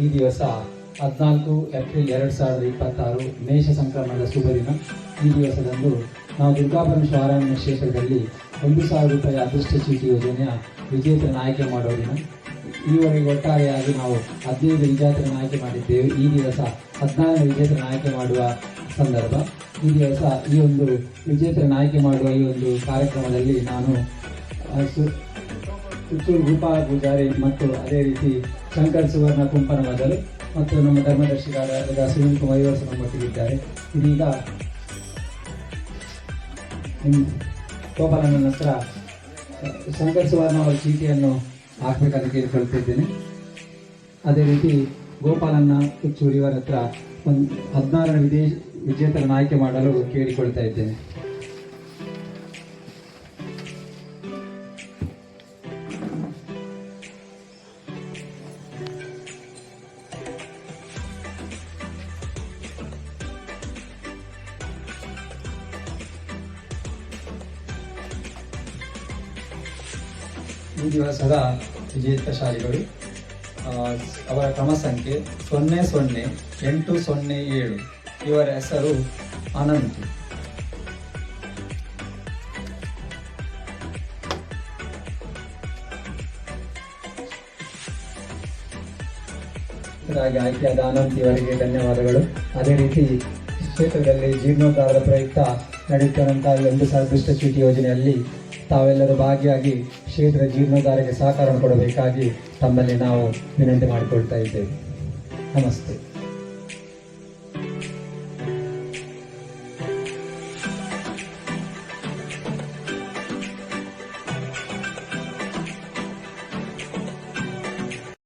ಈ ದಿವಸ 14 ಏಪ್ರಿಲ್ 2026 ಮೇಷ ಸಂಕ್ರಮಣದ ಶುಭ ದಿನ. ಈ ದಿವಸದಂದು ನಾವು ದುರ್ಗಾಪರಮೇಶ್ವರ ಆರಾಧನಾ ಕ್ಷೇತ್ರದಲ್ಲಿ 1,000 ರೂಪಾಯಿ ಅದೃಷ್ಟ ಚೀಟಿ ಯೋಜನೆಯ ವಿಜೇತರನ್ನು ಆಯ್ಕೆ ಮಾಡುವ ದಿನ. ಈವರೆಗೆ ಒಟ್ಟಾರೆಯಾಗಿ ನಾವು 15 ವಿಜೇತರನ್ನು ಆಯ್ಕೆ ಮಾಡಿದ್ದೇವೆ. ಈ ದಿವಸ 14 ವಿಜೇತರನ್ನು ಆಯ್ಕೆ ಮಾಡುವ ಸಂದರ್ಭ. ಈ ದಿವಸ ಈ ಒಂದು ವಿಜೇತರನ್ನು ಆಯ್ಕೆ ಮಾಡುವ ಈ ಒಂದು ಕಾರ್ಯಕ್ರಮದಲ್ಲಿ ನಾನು ಪುತ್ತೂರು ಗೋಪಾಲ ಪೂಜಾರಿ ಮತ್ತು ಅದೇ ರೀತಿ ಶಂಕರ್ ಸುವರ್ಣ ಕುಂಪನ ಮೊದಲು ಮತ್ತು ನಮ್ಮ ಧರ್ಮದರ್ಶಿಗಳಾದ ಸುನೀಲ್ ಕುಮಾರ್ ಇವರು ನಮ್ಮೊಟ್ಟಿಗಿದ್ದಾರೆ. ಇದೀಗ ಗೋಪಾಲನ ಹತ್ರ ಶಂಕರ್ ಸುವರ್ಣ ಅವರ ಚೀಟಿಯನ್ನು ಹಾಕಬೇಕಂತ ಕೇಳಿಕೊಳ್ತಿದ್ದೇನೆ. ಅದೇ ರೀತಿ ಗೋಪಾಲನ್ನ ಕುಚ್ಚೂರು ಇವರ ಹತ್ರ ಒಂದು 16 ವಿಜೇತರನ್ನು ಆಯ್ಕೆ ಮಾಡಲು ಕೇಳಿಕೊಳ್ತಾ ಇದ್ದೇನೆ. ಈ ದಿವಸದ ವಿಜೇತಶಾಲಿಗಳು ಅವರ ಕ್ರಮ ಸಂಖ್ಯೆ 00807. ಇವರ ಹೆಸರು ಅನಂತ್. ಆಯ್ಕೆಯಾದ ಅನಂತ್ ಇವರಿಗೆ ಧನ್ಯವಾದಗಳು. ಅದೇ ರೀತಿ ಕ್ಷೇತ್ರದಲ್ಲಿ ಜೀರ್ಣೋದ್ಧಾರದ ಪ್ರಯುಕ್ತ ನಡೆಯುತ್ತಿರುವಂತಹ 1,000 ಅದೃಷ್ಟ ಚೀಟಿ ಯೋಜನೆಯಲ್ಲಿ ತಾವೆಲ್ಲರೂ ಭಾಗಿಯಾಗಿ ಕ್ಷೇತ್ರ ಜೀರ್ಣೋದ್ಧಾರಕ್ಕೆ ಸಹಕಾರ ಕೊಡಬೇಕಾಗಿ ತಮ್ಮಲ್ಲಿ ನಾವು ವಿನಂತಿ ಮಾಡಿಕೊಳ್ತಾ ಇದ್ದೇವೆ. ನಮಸ್ತೆ.